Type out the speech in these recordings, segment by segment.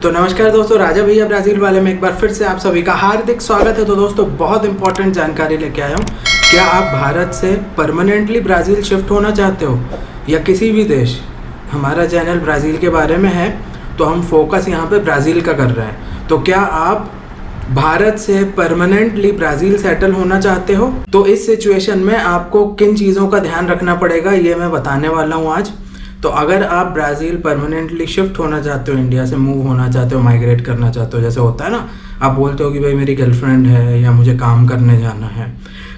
तो नमस्कार दोस्तों, राजा भैया ब्राज़ील वाले में एक बार फिर से आप सभी का हार्दिक स्वागत है। तो दोस्तों, बहुत इंपॉर्टेंट जानकारी लेके आया हूँ। क्या आप भारत से परमानेंटली ब्राज़ील शिफ्ट होना चाहते हो या किसी भी देश? हमारा चैनल ब्राज़ील के बारे में है, तो हम फोकस यहाँ पे ब्राज़ील का कर रहे हैं। तो क्या आप भारत से परमानेंटली ब्राज़ील सेटल होना चाहते हो? तो इस सिचुएशन में आपको किन चीज़ों का ध्यान रखना पड़ेगा, ये मैं बताने वाला हूँ आज। तो अगर आप ब्राज़ील परमानेंटली शिफ्ट होना चाहते हो, इंडिया से मूव होना चाहते हो, माइग्रेट करना चाहते हो, जैसे होता है ना, आप बोलते हो कि भाई मेरी गर्लफ्रेंड है या मुझे काम करने जाना है।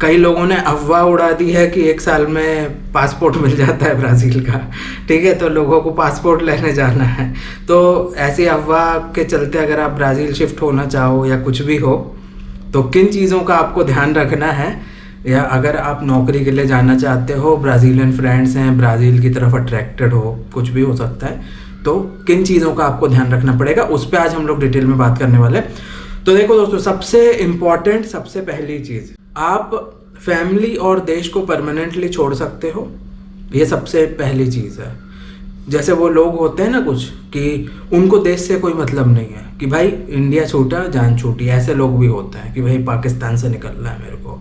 कई लोगों ने अफवाह उड़ा दी है कि 1 साल में पासपोर्ट मिल जाता है ब्राज़ील का, ठीक है, तो लोगों को पासपोर्ट लेने जाना है। तो ऐसी अफवाह के चलते अगर आप ब्राज़ील शिफ्ट होना चाहो या कुछ भी हो, तो किन चीज़ों का आपको ध्यान रखना है, या अगर आप नौकरी के लिए जाना चाहते हो, ब्राज़ीलियन फ्रेंड्स हैं, ब्राज़ील की तरफ अट्रैक्टेड हो, कुछ भी हो सकता है, तो किन चीज़ों का आपको ध्यान रखना पड़ेगा, उस पर आज हम लोग डिटेल में बात करने वाले हैं। तो देखो दोस्तों, सबसे इम्पॉर्टेंट, सबसे पहली चीज़, आप फैमिली और देश को परमानेंटली छोड़ सकते हो, ये सबसे पहली चीज़ है। जैसे वो लोग होते हैं ना कुछ, कि उनको देश से कोई मतलब नहीं है, कि भाई इंडिया छूटा जान छूटी, ऐसे लोग भी होते हैं कि भाई पाकिस्तान से निकलना है मेरे को।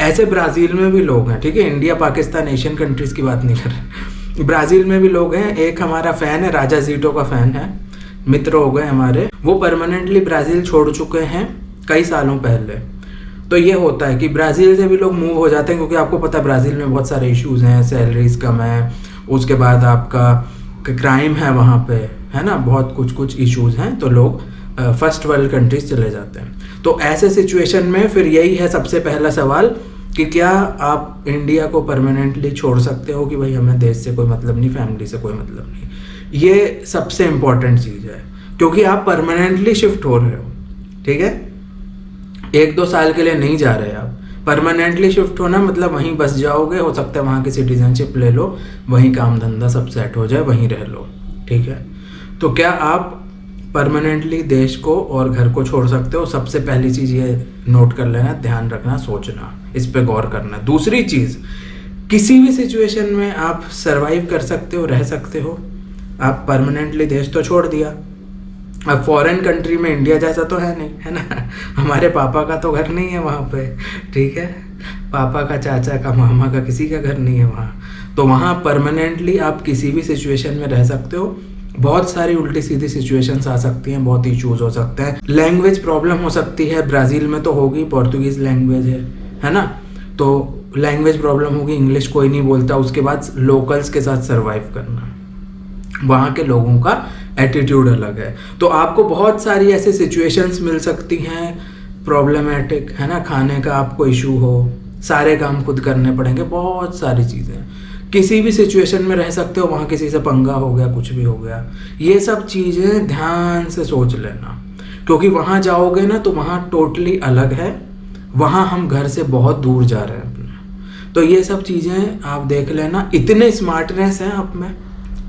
ऐसे ब्राज़ील में भी लोग हैं, ठीक है, इंडिया पाकिस्तान एशियन कंट्रीज़ की बात नहीं कर रहे, ब्राज़ील में भी लोग हैं। एक हमारा फ़ैन है, राजा जीटो का फ़ैन है, मित्र हो गए हमारे, वो परमानेंटली ब्राज़ील छोड़ चुके हैं कई सालों पहले। तो ये होता है कि ब्राज़ील से भी लोग मूव हो जाते हैं, क्योंकि आपको पता है ब्राज़ील में बहुत सारे इश्यूज़ हैं, सैलरीज़ कम है, उसके बाद आपका क्राइम है वहाँ पे, है ना, बहुत कुछ इश्यूज़ हैं, तो लोग फर्स्ट वर्ल्ड कंट्रीज चले जाते हैं। तो ऐसे सिचुएशन में फिर यही है सबसे पहला सवाल, कि क्या आप इंडिया को परमानेंटली छोड़ सकते हो, कि भाई हमें देश से कोई मतलब नहीं, फैमिली से कोई मतलब नहीं। ये सबसे इम्पॉर्टेंट चीज़ है, क्योंकि आप परमानेंटली शिफ्ट हो रहे हो, ठीक है, 1-2 साल के लिए नहीं जा रहे आप। परमानेंटली शिफ्ट होना मतलब वहीं बस जाओगे, हो सकता है वहाँ की सिटीजनशिप ले लो, वहीं काम धंधा सब सेट हो जाए, वहीं रह लो, ठीक है। तो क्या आप परमानेंटली देश को और घर को छोड़ सकते हो? सबसे पहली चीज़ ये नोट कर लेना, ध्यान रखना, सोचना, इस पे गौर करना। दूसरी चीज़, किसी भी सिचुएशन में आप सरवाइव कर सकते हो, रह सकते हो। आप परमानेंटली देश तो छोड़ दिया, अब फॉरेन कंट्री में इंडिया जैसा तो है नहीं, है ना, हमारे पापा का तो घर नहीं है वहाँ पे, ठीक है, पापा का, चाचा का, मामा का, किसी का घर नहीं है वहाँ। तो वहाँ परमानेंटली आप किसी भी सिचुएशन में रह सकते हो। बहुत सारी उल्टी सीधी सिचुएशंस आ सकती हैं, बहुत इश्यूज हो सकते हैं, लैंग्वेज प्रॉब्लम हो सकती है, ब्राज़ील में तो होगी, पोर्तुगीज़ लैंग्वेज है ना, तो लैंग्वेज प्रॉब्लम होगी, इंग्लिश कोई नहीं बोलता। उसके बाद लोकल्स के साथ सर्वाइव करना, वहाँ के लोगों का एटीट्यूड अलग है, तो आपको बहुत सारी ऐसी सिचुएशंस मिल सकती हैं प्रॉब्लमेटिक, है ना, खाने का आपको इशू हो, सारे काम खुद करने पड़ेंगे, बहुत सारी चीज़ें। किसी भी सिचुएशन में रह सकते हो, वहाँ किसी से पंगा हो गया, कुछ भी हो गया, ये सब चीज़ें ध्यान से सोच लेना, क्योंकि वहाँ जाओगे ना तो वहाँ टोटली अलग है, वहाँ हम घर से बहुत दूर जा रहे हैं अपने। तो ये सब चीज़ें आप देख लेना। इतने स्मार्टनेस हैं आप में,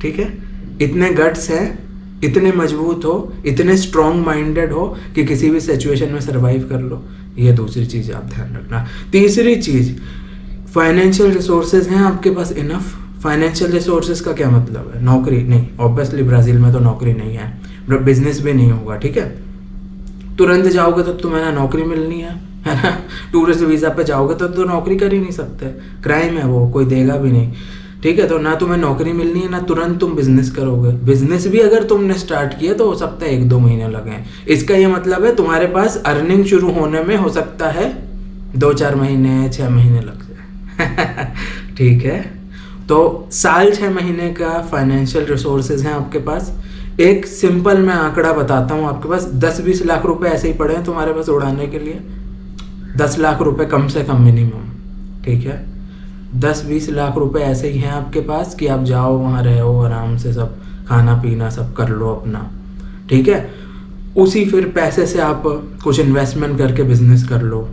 ठीक है, इतने गट्स हैं, इतने मजबूत हो, इतने स्ट्रॉन्ग माइंडेड हो कि किसी भी सिचुएशन में सर्वाइव कर लो। ये दूसरी चीज़ आप ध्यान रखना। तीसरी चीज़, फाइनेंशियल रिसोर्सेज हैं आपके पास इनफ। फाइनेंशियल रिसोर्सेज का क्या मतलब है? नौकरी नहीं, ऑब्वियसली ब्राज़ील में तो नौकरी नहीं है, बिजनेस भी नहीं होगा, ठीक है। तुरंत जाओगे तो तुम्हें ना नौकरी मिलनी है ना, टूरिस्ट वीज़ा पे जाओगे तो नौकरी कर ही नहीं सकते, क्राइम है वो, कोई देगा भी नहीं, ठीक है। तो ना तुम्हें नौकरी मिलनी है, ना तुरंत तुम बिजनेस करोगे। बिजनेस भी अगर तुमने स्टार्ट किया तो हो सकता है 1-2 महीने लगे। इसका ये मतलब है तुम्हारे पास अर्निंग शुरू होने में हो सकता है 2-4 महीने, 6 महीने लग जाए ठीक है। तो साल 6 महीने का फाइनेंशियल रिसोर्सेज हैं आपके पास। एक सिंपल मैं आंकड़ा बताता हूँ, आपके पास 10-20 लाख रुपए ऐसे ही पड़े हैं तुम्हारे पास उड़ाने के लिए, 10 लाख रुपए कम से कम मिनिमम, ठीक है। 10-20 लाख रुपए ऐसे ही हैं आपके पास कि आप जाओ वहाँ रहो आराम से, सब खाना पीना सब कर लो अपना, ठीक है। उसी फिर पैसे से आप कुछ इन्वेस्टमेंट करके बिजनेस कर लो,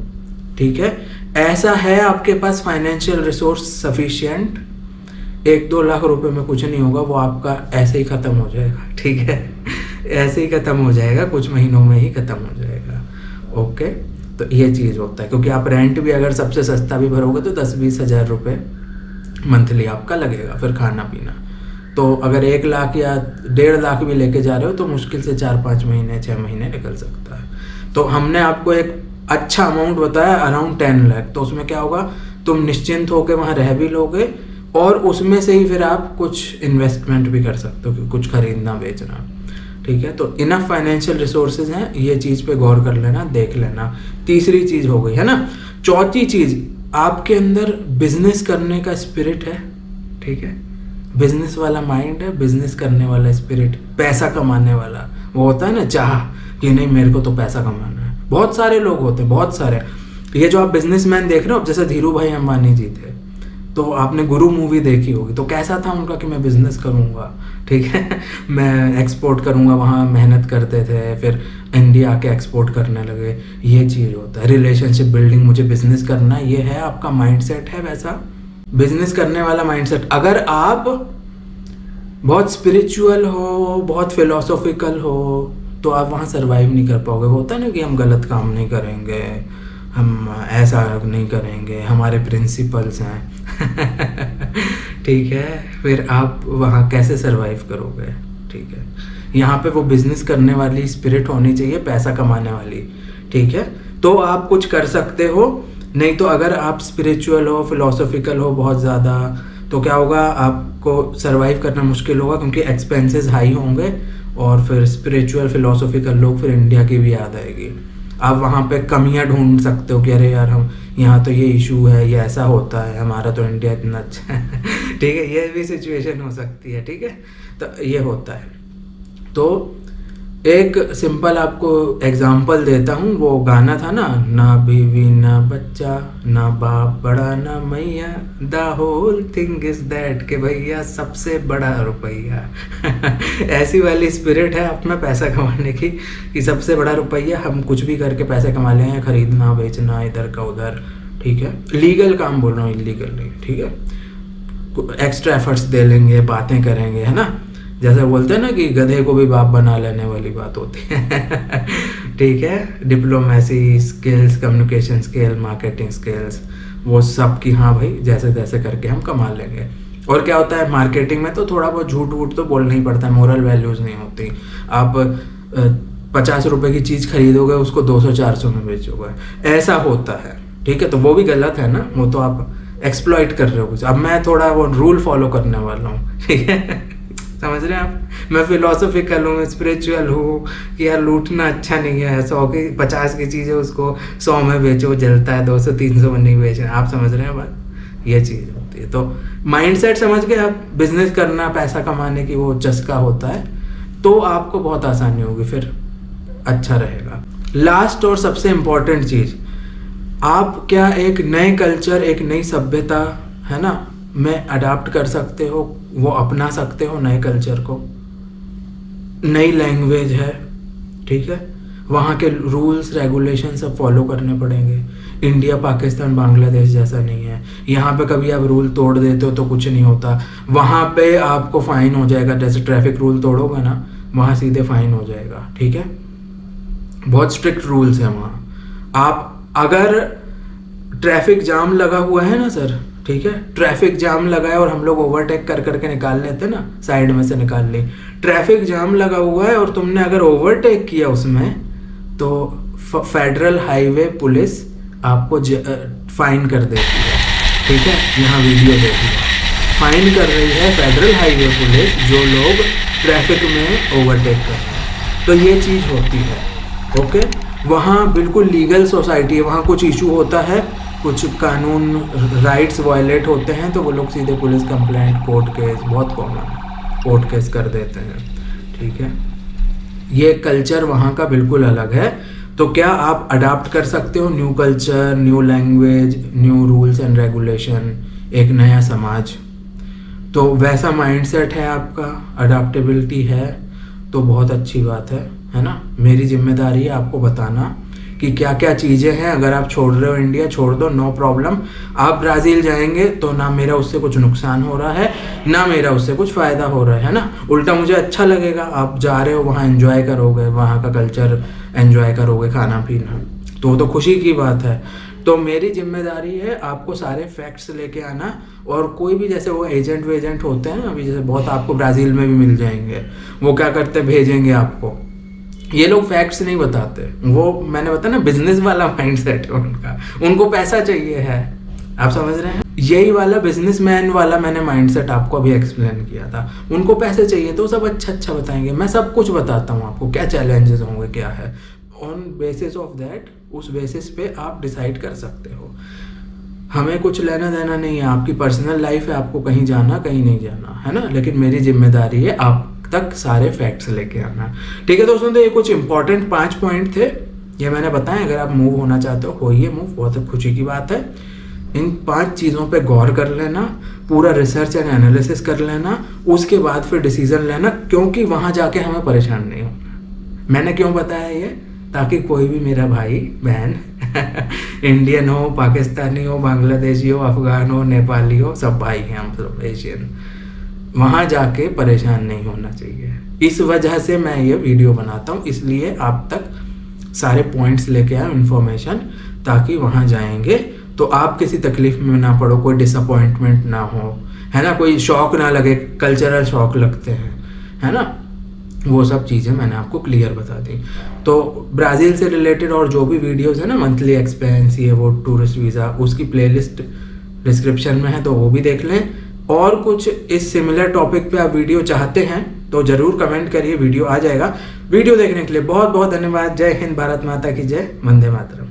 ठीक है। ऐसा है आपके पास फाइनेंशियल रिसोर्स सफिशिएंट। 1-2 लाख रुपए में कुछ नहीं होगा, वो आपका ऐसे ही ख़त्म हो जाएगा, ठीक है, ऐसे ही ख़त्म हो जाएगा, कुछ महीनों में ही ख़त्म हो जाएगा, ओके। तो ये चीज़ होता है, क्योंकि आप रेंट भी अगर सबसे सस्ता भी भरोगे तो 10-20 हज़ार रुपये मंथली आपका लगेगा, फिर खाना पीना, तो अगर 1 लाख या 1.5 लाख भी लेके जा रहे हो तो मुश्किल से 4-5 महीने 6 महीने निकल सकता है। तो हमने आपको एक अच्छा अमाउंट बताया अराउंड 10 लाख। तो उसमें क्या होगा, तुम निश्चिंत होकर वहाँ रह भी लोगे और उसमें से ही फिर आप कुछ इन्वेस्टमेंट भी कर सकते हो कि कुछ खरीदना बेचना। ठीक है, तो इनफ फाइनेंशियल रिसोर्सेज हैं, ये चीज़ पे गौर कर लेना, देख लेना। तीसरी चीज़ हो गई है ना। चौथी चीज़, आपके अंदर बिजनेस करने का स्पिरिट है। ठीक है, बिजनेस वाला माइंड है, बिजनेस करने वाला स्पिरिट, पैसा कमाने वाला वो होता है ना, चाह कि नहीं मेरे को तो पैसा कमाना है। बहुत सारे लोग होते हैं, बहुत सारे। ये जो आप बिजनेसमैन देख रहे हो, जैसे धीरू भाई अंबानी जी थे, तो आपने गुरु मूवी देखी होगी, तो कैसा था उनका कि मैं बिजनेस करूँगा, ठीक है, मैं एक्सपोर्ट करूँगा। वहाँ मेहनत करते थे, फिर इंडिया आके एक्सपोर्ट करने लगे। ये चीज़ होता है रिलेशनशिप बिल्डिंग, मुझे बिजनेस करना, ये है आपका माइंडसेट है वैसा बिजनेस करने वाला माइंडसेट। अगर आप बहुत स्पिरिचुअल हो, बहुत फिलोसॉफिकल हो, तो आप वहाँ सरवाइव नहीं कर पाओगे। होता है ना कि हम गलत काम नहीं करेंगे, हम ऐसा नहीं करेंगे, हमारे प्रिंसिपल्स हैं ठीक है, फिर आप वहाँ कैसे सरवाइव करोगे। ठीक है, यहाँ पे वो बिजनेस करने वाली स्पिरिट होनी चाहिए, पैसा कमाने वाली। ठीक है, तो आप कुछ कर सकते हो। नहीं तो अगर आप स्पिरिचुअल हो, फिलोसॉफिकल हो बहुत ज़्यादा, तो क्या होगा, आपको सरवाइव करना मुश्किल होगा, क्योंकि एक्सपेंसेस हाई होंगे और फिर स्पिरिचुअल फिलोसॉफिकल लोग, फिर इंडिया की भी याद आएगी। आप वहाँ पे कमियां ढूंढ सकते हो कि अरे यार हम यहाँ तो ये इशू है, ये ऐसा होता है, हमारा तो इंडिया इतना अच्छा है ठीक है, ये भी सिचुएशन हो सकती है। ठीक है, तो ये होता है। तो एक सिंपल आपको एग्जांपल देता हूँ, वो गाना था ना बीवी ना बच्चा ना बाप बड़ा ना मैया, the whole thing is that के भैया सबसे बड़ा रुपया ऐसी वाली स्पिरिट है अपना पैसा कमाने की कि सबसे बड़ा रुपया, हम कुछ भी करके पैसे कमा लें, खरीदना बेचना इधर का उधर। ठीक है, लीगल काम बोल रहा हूँ, इलीगल नहीं। ठीक है, एक्स्ट्रा एफर्ट्स दे लेंगे, बातें करेंगे, है ना, जैसे बोलते हैं ना कि गधे को भी बाप बना लेने वाली बात होती है ठीक है, diplomacy skills, communication skill, marketing skills, वो सब की हाँ भाई जैसे तैसे करके हम कमा लेंगे। और क्या होता है मार्केटिंग में, तो थोड़ा बहुत झूठ वूठ तो बोलना ही पड़ता है, मोरल वैल्यूज़ नहीं होती। आप 50 रुपए की चीज़ खरीदोगे, उसको 200-400 में बेचोगे, ऐसा होता है। ठीक है, तो वो भी गलत है ना, वो तो आप एक्सप्लॉइट कर रहे हो कुछ। अब मैं थोड़ा वो रूल फॉलो करने वाला हूँ, ठीक है समझ रहे हैं आप, मैं फिलोसॉफिकल हूँ, स्पिरिचुअल हूँ कि यार लूटना अच्छा नहीं है, 100 की 50 की चीज़ है उसको 100 में बेचो, जलता है, 200-300 में नहीं बेचना। आप समझ रहे हैं बात, ये चीज़ होती है। तो माइंडसेट समझ के आप बिजनेस करना, पैसा कमाने की वो चस्का होता है, तो आपको बहुत आसानी होगी, फिर अच्छा रहेगा। लास्ट और सबसे इम्पोर्टेंट चीज़, आप क्या एक नए कल्चर, एक नई सभ्यता है ना में अडाप्ट कर सकते हो, वो अपना सकते हो नए कल्चर को। नई लैंग्वेज है, ठीक है, वहाँ के रूल्स रेगुलेशन सब फॉलो करने पड़ेंगे। इंडिया पाकिस्तान बांग्लादेश जैसा नहीं है, यहाँ पे कभी आप रूल तोड़ देते हो तो कुछ नहीं होता, वहाँ पे आपको फाइन हो जाएगा। जैसे ट्रैफिक रूल तोड़ोगे ना, वहाँ सीधे फाइन हो जाएगा। ठीक है, बहुत स्ट्रिक्ट रूल्स है वहाँ। आप अगर ट्रैफिक जाम लगा हुआ है ना सर, ठीक है, ट्रैफिक जाम लगा है और हम लोग ओवरटेक कर करके निकाल लेते ना, साइड में से निकाल ली, ट्रैफिक जाम लगा हुआ है और तुमने अगर ओवरटेक किया उसमें, तो फेडरल हाईवे पुलिस आपको फाइन कर देती है। ठीक है, यहाँ वीडियो देखिए, फाइन कर रही है फेडरल हाईवे पुलिस जो लोग ट्रैफिक में ओवरटेक कर रहे हैं। तो ये चीज़ होती है। ओके, वहाँ बिल्कुल लीगल सोसाइटी है, वहाँ कुछ इशू होता है, कुछ कानून राइट्स वायलेट होते हैं, तो वो लोग सीधे पुलिस कंप्लेंट, कोर्ट केस, बहुत कॉमन है, कोर्ट केस कर देते हैं। ठीक है, ये कल्चर वहाँ का बिल्कुल अलग है। तो क्या आप अडाप्ट कर सकते हो new culture, new language, new rules and regulation, एक नया समाज? तो वैसा माइंडसेट है आपका, अडाप्टेबिलिटी है, तो बहुत अच्छी बात है ना। मेरी जिम्मेदारी है आपको बताना कि क्या क्या चीज़ें हैं। अगर आप छोड़ रहे हो इंडिया, छोड़ दो, नो प्रॉब्लम। आप ब्राज़ील जाएंगे तो ना मेरा उससे कुछ नुकसान हो रहा है, ना मेरा उससे कुछ फ़ायदा हो रहा है ना, उल्टा मुझे अच्छा लगेगा। आप जा रहे हो, वहाँ एंजॉय करोगे, वहाँ का कल्चर एंजॉय करोगे, खाना पीना, तो वो तो खुशी की बात है। तो मेरी जिम्मेदारी है आपको सारे फैक्ट्स लेके आना, और कोई भी जैसे वो एजेंट वेजेंट होते हैं अभी जैसे बहुत आपको ब्राज़ील में भी मिल जाएंगे, वो क्या करते हैं भेजेंगे आपको, ये लोग फैक्ट्स नहीं बताते, वो मैंने बताया ना बिजनेस वाला माइंडसेट है उनका, उनको पैसा चाहिए है, आप समझ रहे हैं। यही वाला बिजनेसमैन वाला मैंने माइंडसेट आपको अभी एक्सप्लेन किया था, उनको पैसे चाहिए तो सब अच्छा बताएंगे, मैं सब कुछ बताता हूँ आपको क्या चैलेंजेस होंगे क्या है, ऑन बेसिस ऑफ दैट उस बेसिस पे आप डिसाइड कर सकते हो। हमें कुछ लेना देना नहीं है, आपकी पर्सनल लाइफ है, आपको कहीं जाना कहीं नहीं जाना है ना, लेकिन मेरी जिम्मेदारी है आप तक सारे फैक्ट्स लेके आना। ठीक है दोस्तों, तो ये कुछ इंपॉर्टेंट 5 पॉइंट थे, ये मैंने बताया। अगर आप मूव होना चाहते हो होइए मूव, बहुत खुशी की बात है। इन 5 चीज़ों पे गौर कर लेना, पूरा रिसर्च एंड एनालिसिस कर लेना, उसके बाद फिर डिसीजन लेना, क्योंकि वहाँ जाके हमें परेशान नहीं होना। मैंने क्यों बताया ये, ताकि कोई भी मेरा भाई बहन इंडियन हो, पाकिस्तानी हो, बांग्लादेशी हो, अफगान हो, नेपाली हो, सब भाई हैं हम सब एशियन, वहाँ जाके परेशान नहीं होना चाहिए। इस वजह से मैं ये वीडियो बनाता हूँ, इसलिए आप तक सारे पॉइंट्स लेके आए इन्फॉर्मेशन, ताकि वहाँ जाएंगे तो आप किसी तकलीफ में ना पड़ो, कोई डिसअपॉइंटमेंट ना हो, है ना, कोई शौक ना लगे, कल्चरल शौक लगते हैं, है ना, वो सब चीज़ें मैंने आपको क्लियर बता दी। तो ब्राज़ील से रिलेटेड और जो भी वीडियोस है ना, मंथली एक्सपेंस, ये वो, टूरिस्ट वीज़ा, उसकी प्लेलिस्ट डिस्क्रिप्शन में है, तो वो भी देख लें। और कुछ इस सिमिलर टॉपिक पे आप वीडियो चाहते हैं तो ज़रूर कमेंट करिए, वीडियो आ जाएगा। वीडियो देखने के लिए बहुत बहुत धन्यवाद। जय हिंद, भारत माता की जय, वंदे मातरम।